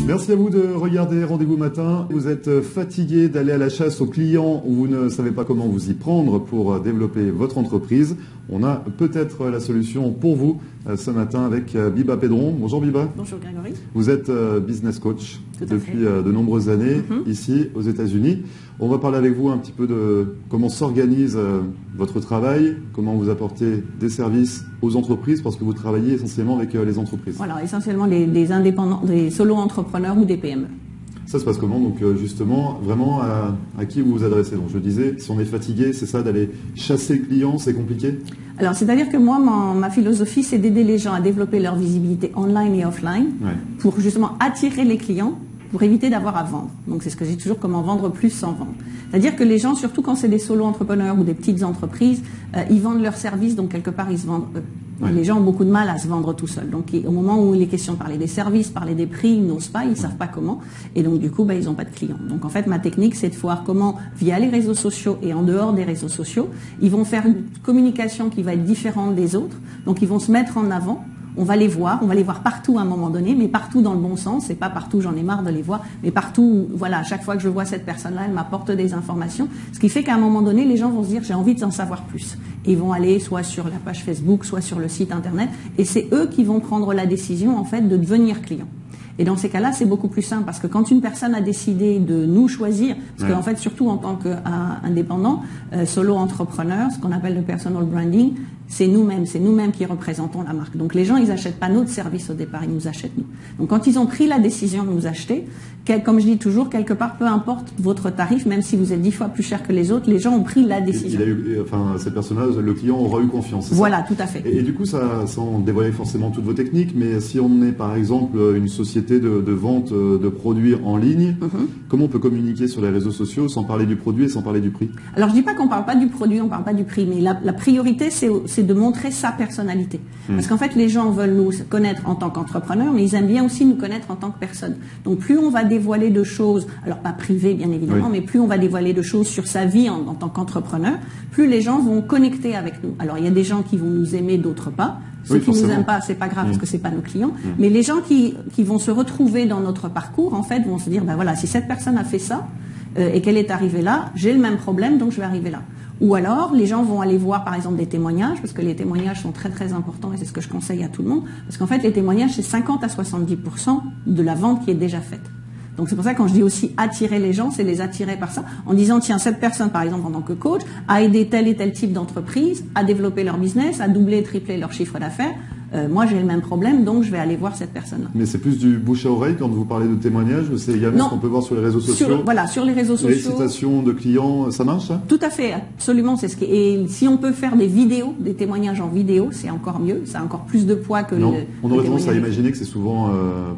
Merci à vous de regarder Rendez-vous Matin. Vous êtes fatigué d'aller à la chasse aux clients ou vous ne savez pas comment vous y prendre pour développer votre entreprise. On a peut-être la solution pour vous ce matin avec Biba Pedron. Bonjour Biba. Bonjour Grégory. Vous êtes business coach depuis de nombreuses années ici aux États-Unis. On va parler avec vous un petit peu de comment s'organise votre travail, comment vous apportez des services aux entreprises parce que vous travaillez essentiellement avec les entreprises. Voilà, essentiellement des indépendants, des solo-entrepreneurs ou des PME. Ça se passe comment? Donc justement, vraiment à qui vous vous adressez? Donc je disais, si on est fatigué, c'est ça d'aller chasser le client, c'est compliqué? Alors c'est-à-dire que moi, ma philosophie, c'est d'aider les gens à développer leur visibilité online et offline pour justement attirer les clients, pour éviter d'avoir à vendre. Donc c'est ce que je dis toujours, comment vendre plus sans vendre. C'est-à-dire que les gens, surtout quand c'est des solo-entrepreneurs ou des petites entreprises, ils vendent leurs services, donc quelque part ils se vendent eux. Les gens ont beaucoup de mal à se vendre tout seuls. Donc au moment où il est question de parler des services, parler des prix, ils n'osent pas, ils ne savent pas comment. Et donc du coup, ils n'ont pas de clients. Donc en fait, ma technique, c'est de voir comment, via les réseaux sociaux et en dehors des réseaux sociaux, ils vont faire une communication qui va être différente des autres. Donc ils vont se mettre en avant. On va les voir partout à un moment donné, mais partout dans le bon sens, et pas partout, j'en ai marre de les voir, mais partout, voilà, à chaque fois que je vois cette personne-là, elle m'apporte des informations, ce qui fait qu'à un moment donné, les gens vont se dire, j'ai envie d'en savoir plus. Et ils vont aller soit sur la page Facebook, soit sur le site internet, et c'est eux qui vont prendre la décision, en fait, de devenir clients. Et dans ces cas-là, c'est beaucoup plus simple parce que quand une personne a décidé de nous choisir, parce qu'en fait, surtout en tant qu'indépendant, solo-entrepreneur, ce qu'on appelle le personal branding, c'est nous-mêmes qui représentons la marque. Donc les gens, ils n'achètent pas notre service au départ, ils nous achètent nous. Donc quand ils ont pris la décision de nous acheter, comme je dis toujours, quelque part, peu importe votre tarif, même si vous êtes 10 fois plus cher que les autres, les gens ont pris la décision. Cette personne-là, le client aura eu confiance. Voilà, tout à fait. Et du coup, sans dévoiler forcément toutes vos techniques, mais si on est par exemple une société de vente de produits en ligne, comment on peut communiquer sur les réseaux sociaux sans parler du produit et sans parler du prix? Alors je dis pas qu'on parle pas du produit, on parle pas du prix, mais la priorité c'est de montrer sa personnalité. Parce qu'en fait les gens veulent nous connaître en tant qu'entrepreneur, mais ils aiment bien aussi nous connaître en tant que personne. Donc plus on va dévoiler de choses, alors pas privées bien évidemment, mais plus on va dévoiler de choses sur sa vie en tant qu'entrepreneur, plus les gens vont connecter avec nous. Alors il y a des gens qui vont nous aimer, d'autres pas. Ceux qui nous aiment pas, c'est pas grave parce que c'est pas nos clients. Mais les gens qui vont se retrouver dans notre parcours, en fait, vont se dire, voilà, si cette personne a fait ça et qu'elle est arrivée là, j'ai le même problème, donc je vais arriver là. Ou alors, les gens vont aller voir, par exemple, des témoignages, parce que les témoignages sont très très importants et c'est ce que je conseille à tout le monde, parce qu'en fait, les témoignages, c'est 50 à 70% de la vente qui est déjà faite. Donc c'est pour ça que quand je dis aussi attirer les gens, c'est les attirer par ça, en disant tiens, cette personne par exemple en tant que coach a aidé tel et tel type d'entreprise à développer leur business, à doubler, tripler leur chiffre d'affaires. Moi j'ai le même problème, donc je vais aller voir cette personne-là. Mais c'est plus du bouche à oreille quand vous parlez de témoignages, c'est également ce qu'on peut voir sur les réseaux sociaux. Sur les réseaux sociaux. Les citations de clients, ça marche ça? Tout à fait, absolument, c'est ce qui. Et si on peut faire des vidéos, des témoignages en vidéo, c'est encore mieux, ça a encore plus de poids que on aurait tendance à imaginer que c'est souvent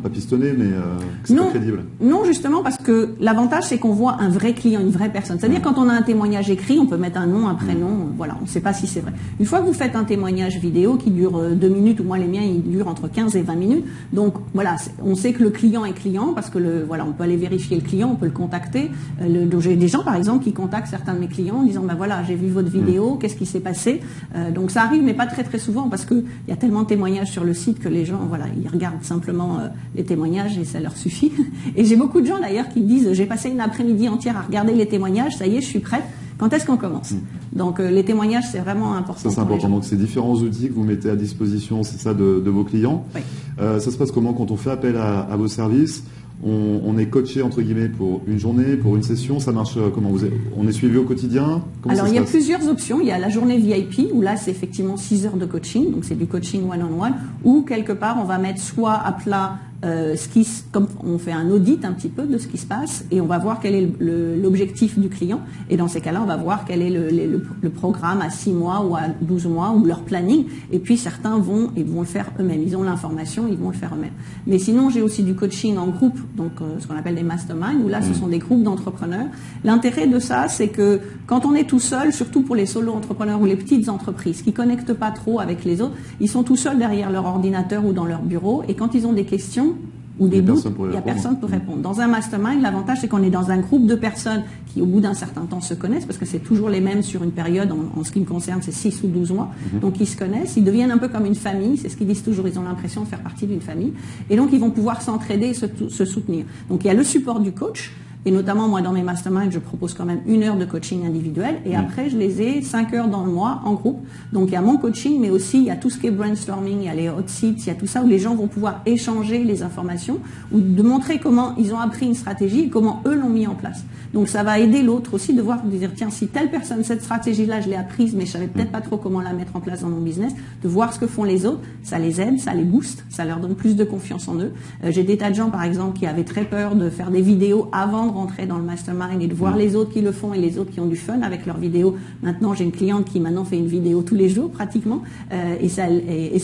pas pistonné, mais que c'est pas crédible. Non, justement, parce que l'avantage c'est qu'on voit un vrai client, une vraie personne. C'est-à-dire quand on a un témoignage écrit, on peut mettre un nom, un prénom, voilà, on ne sait pas si c'est vrai. Une fois que vous faites un témoignage vidéo qui dure 2 minutes, ou moi les miens ils durent entre 15 et 20 minutes, donc voilà, on sait que le client est client parce que on peut aller vérifier le client, on peut le contacter. J'ai des gens par exemple qui contactent certains de mes clients en disant voilà, j'ai vu votre vidéo, qu'est-ce qui s'est passé? Donc ça arrive, mais pas très très souvent parce que il y a tellement de témoignages sur le site que les gens ils regardent simplement les témoignages et ça leur suffit. Et j'ai beaucoup de gens d'ailleurs qui me disent j'ai passé une après-midi entière à regarder les témoignages, ça y est, je suis prête. Quand est-ce qu'on commence? Donc les témoignages, c'est vraiment important. Ça, c'est important. Donc, ces différents outils que vous mettez à disposition, c'est ça, de vos clients. Oui. Ça se passe comment quand on fait appel à vos services? On est coaché, entre guillemets, pour une journée, pour une session. Ça marche comment? On est suivi au quotidien? Alors, il y a plusieurs options. Il y a la journée VIP, où là, c'est effectivement 6 heures de coaching. Donc, c'est du coaching one-on-one. Ou, quelque part, on va mettre soit à plat comme on fait un audit un petit peu de ce qui se passe et on va voir quel est l'objectif du client et dans ces cas-là on va voir quel est le programme à 6 mois ou à 12 mois ou leur planning et puis certains vont le faire eux-mêmes, ils ont l'information, ils vont le faire eux-mêmes. Mais sinon j'ai aussi du coaching en groupe, donc ce qu'on appelle des masterminds où là ce sont des groupes d'entrepreneurs. L'intérêt de ça c'est que quand on est tout seul, surtout pour les solo-entrepreneurs ou les petites entreprises qui connectent pas trop avec les autres, ils sont tout seuls derrière leur ordinateur ou dans leur bureau et quand ils ont des questions, ou des doutes, il n'y a personne pour répondre. Dans un mastermind, l'avantage, c'est qu'on est dans un groupe de personnes qui, au bout d'un certain temps, se connaissent, parce que c'est toujours les mêmes sur une période, en ce qui me concerne, c'est 6 ou 12 mois. Donc, ils se connaissent, ils deviennent un peu comme une famille, c'est ce qu'ils disent toujours, ils ont l'impression de faire partie d'une famille. Et donc, ils vont pouvoir s'entraider et se soutenir. Donc, il y a le support du coach. Et notamment, moi, dans mes masterminds, je propose quand même 1 heure de coaching individuel. Et après, je les ai 5 heures dans le mois en groupe. Donc, il y a mon coaching, mais aussi, il y a tout ce qui est brainstorming, il y a les hot seats, il y a tout ça où les gens vont pouvoir échanger les informations ou de montrer comment ils ont appris une stratégie et comment eux l'ont mis en place. Donc, ça va aider l'autre aussi de voir, de dire, tiens, si telle personne, cette stratégie-là, je l'ai apprise, mais je savais peut-être pas trop comment la mettre en place dans mon business, de voir ce que font les autres, ça les aide, ça les booste, ça leur donne plus de confiance en eux. J'ai des tas de gens, par exemple, qui avaient très peur de faire des vidéos avant de rentrer dans le mastermind et de voir les autres qui le font et les autres qui ont du fun avec leurs vidéos. Maintenant, j'ai une cliente qui maintenant fait une vidéo tous les jours pratiquement et ça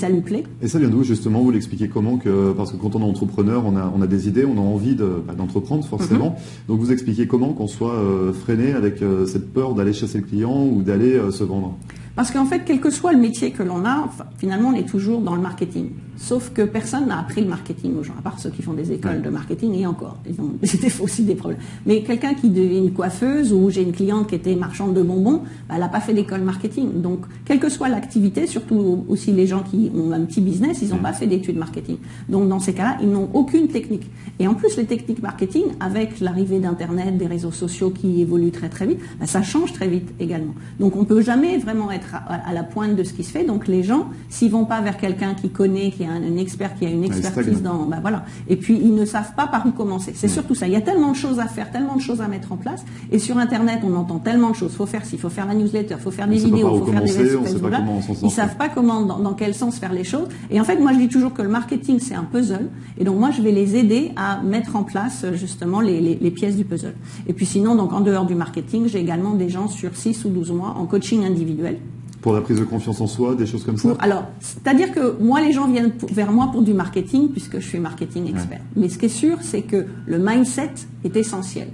lui plaît. Et ça vient d'où justement? Vous l'expliquez comment parce que quand on est entrepreneur, on a des idées, on a envie d'entreprendre forcément. Donc vous expliquez comment qu'on soit freiné avec cette peur d'aller chasser le client ou d'aller se vendre? Parce qu'en fait, quel que soit le métier que l'on a, finalement, on est toujours dans le marketing. Sauf que personne n'a appris le marketing aux gens, à part ceux qui font des écoles de marketing, et encore, c'était aussi des problèmes. Mais quelqu'un qui devient une coiffeuse, ou j'ai une cliente qui était marchande de bonbons, elle n'a pas fait d'école marketing. Donc, quelle que soit l'activité, surtout aussi les gens qui ont un petit business, ils n'ont pas fait d'études marketing. Donc, dans ces cas-là, ils n'ont aucune technique. Et en plus, les techniques marketing, avec l'arrivée d'Internet, des réseaux sociaux qui évoluent très très vite, ça change très vite également. Donc, on ne peut jamais vraiment être à la pointe de ce qui se fait. Donc, les gens, s'ils vont pas vers quelqu'un qui connaît, qui a un expert, qui a une expertise dans, voilà. Et puis, ils ne savent pas par où commencer. C'est surtout ça. Il y a tellement de choses à faire, tellement de choses à mettre en place. Et sur Internet, on entend tellement de choses. Faut faire ci, faut faire la newsletter, faut faire des vidéos, faut faire des Facebook. Ils savent pas comment, dans quel sens faire les choses. Et en fait, moi, je dis toujours que le marketing, c'est un puzzle. Et donc, moi, je vais les aider à mettre en place, justement, les pièces du puzzle. Et puis, sinon, donc, en dehors du marketing, j'ai également des gens sur 6 ou 12 mois en coaching individuel. Pour la prise de confiance en soi, des choses comme ça? Alors, c'est-à-dire que moi, les gens viennent vers moi pour du marketing, puisque je suis marketing expert. Mais ce qui est sûr, c'est que le mindset est essentiel.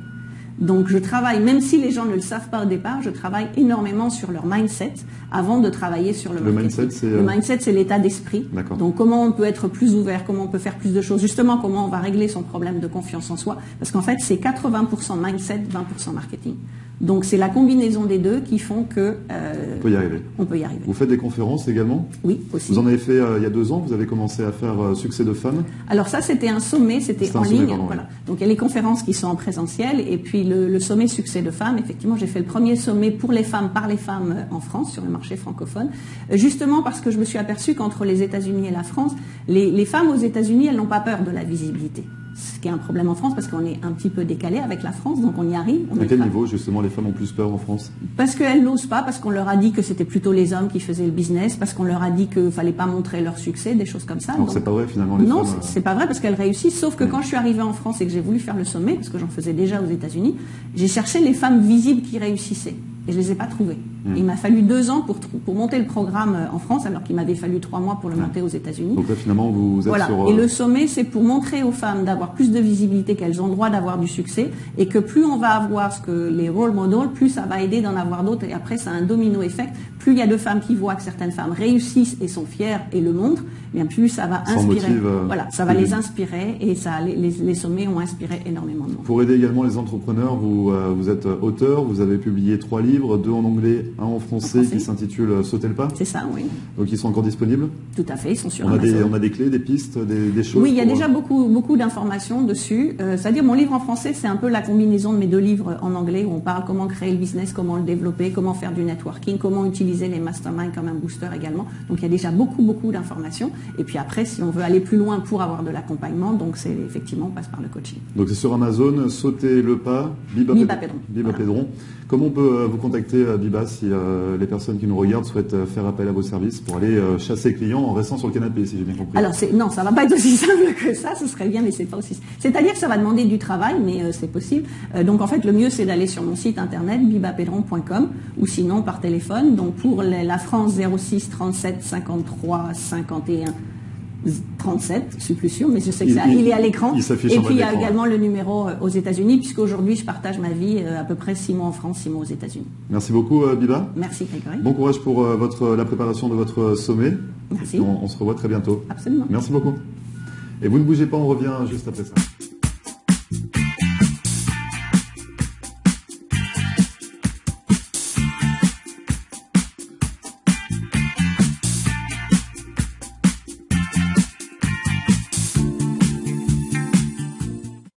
Donc, je travaille, même si les gens ne le savent pas au départ, je travaille énormément sur leur mindset avant de travailler sur le marketing. Le mindset, c'est l'état d'esprit. Donc, comment on peut être plus ouvert, comment on peut faire plus de choses. Justement, comment on va régler son problème de confiance en soi. Parce qu'en fait, c'est 80% mindset, 20% marketing. Donc, c'est la combinaison des deux qui font que on peut y arriver. On peut y arriver. Vous faites des conférences également? Oui, aussi. Vous en avez fait il y a 2 ans, vous avez commencé à faire Succès de femmes? Alors ça, c'était un sommet, c'était en ligne. Voilà. Donc, il y a les conférences qui sont en présentiel et puis le sommet Succès de femmes. Effectivement, j'ai fait le premier sommet pour les femmes, par les femmes en France, sur le marché francophone. Justement parce que je me suis aperçue qu'entre les États-Unis et la France, les femmes aux États-Unis, elles n'ont pas peur de la visibilité. Ce qui est un problème en France parce qu'on est un petit peu décalé avec la France, donc on y arrive. À quel niveau, justement, les femmes ont plus peur en France? Parce qu'elles n'osent pas, parce qu'on leur a dit que c'était plutôt les hommes qui faisaient le business, parce qu'on leur a dit qu'il ne fallait pas montrer leur succès, des choses comme ça. Alors c'est pas vrai finalement les femmes... Non, c'est pas vrai parce qu'elles réussissent, sauf que quand je suis arrivée en France et que j'ai voulu faire le sommet, parce que j'en faisais déjà aux États-Unis, j'ai cherché les femmes visibles qui réussissaient. Et je les ai pas trouvées. Il m'a fallu 2 ans pour monter le programme en France, alors qu'il m'avait fallu 3 mois pour le monter aux États-Unis. Donc là, finalement, vous êtes sur... Et le sommet, c'est pour montrer aux femmes d'avoir plus de visibilité, qu'elles ont le droit d'avoir du succès, et que plus on va avoir ce que les role models, plus ça va aider d'en avoir d'autres, et après, c'est un domino effect. Plus il y a de femmes qui voient que certaines femmes réussissent et sont fières et le montrent, bien plus ça va inspirer. Ça va les inspirer, et ça, les sommets ont inspiré énormément de monde. Pour aider également les entrepreneurs, vous êtes auteur, vous avez publié 3 livres, 2 en anglais, 1 en français, qui s'intitule Sauter le pas. C'est ça, oui. Donc ils sont encore disponibles? Tout à fait, ils sont sur Amazon. On a des clés, des pistes, des choses? Oui, il y a déjà beaucoup d'informations dessus. C'est-à-dire mon livre en français, c'est un peu la combinaison de mes 2 livres en anglais où on parle comment créer le business, comment le développer, comment faire du networking, comment utiliser les masterminds comme un booster également. Donc il y a déjà beaucoup d'informations. Et puis après, si on veut aller plus loin pour avoir de l'accompagnement, donc c'est effectivement, on passe par le coaching. Donc c'est sur Amazon, Sauter le pas, Biba Pedron. Comment on peut vous contacter, Biba, si les personnes qui nous regardent souhaitent faire appel à vos services pour aller chasser clients en restant sur le canapé, si j'ai bien compris? Alors, non, ça va pas être aussi simple que ça, ce serait bien, mais c'est pas aussi simple. C'est-à-dire que ça va demander du travail, mais c'est possible. Donc, en fait, le mieux, c'est d'aller sur mon site internet, bibapedron.com, ou sinon par téléphone. Donc, pour la France, 06 37 53 51 37, je suis plus sûre, mais je sais que il est à l'écran. Et puis il y a également le numéro aux États-Unis, puisqu'aujourd'hui je partage ma vie à peu près 6 mois en France, 6 mois aux États-Unis. Merci beaucoup, Biba. Merci, Grégory. Bon courage pour la préparation de votre sommet. Merci. On se revoit très bientôt. Absolument. Merci beaucoup. Et vous ne bougez pas, on revient juste après ça.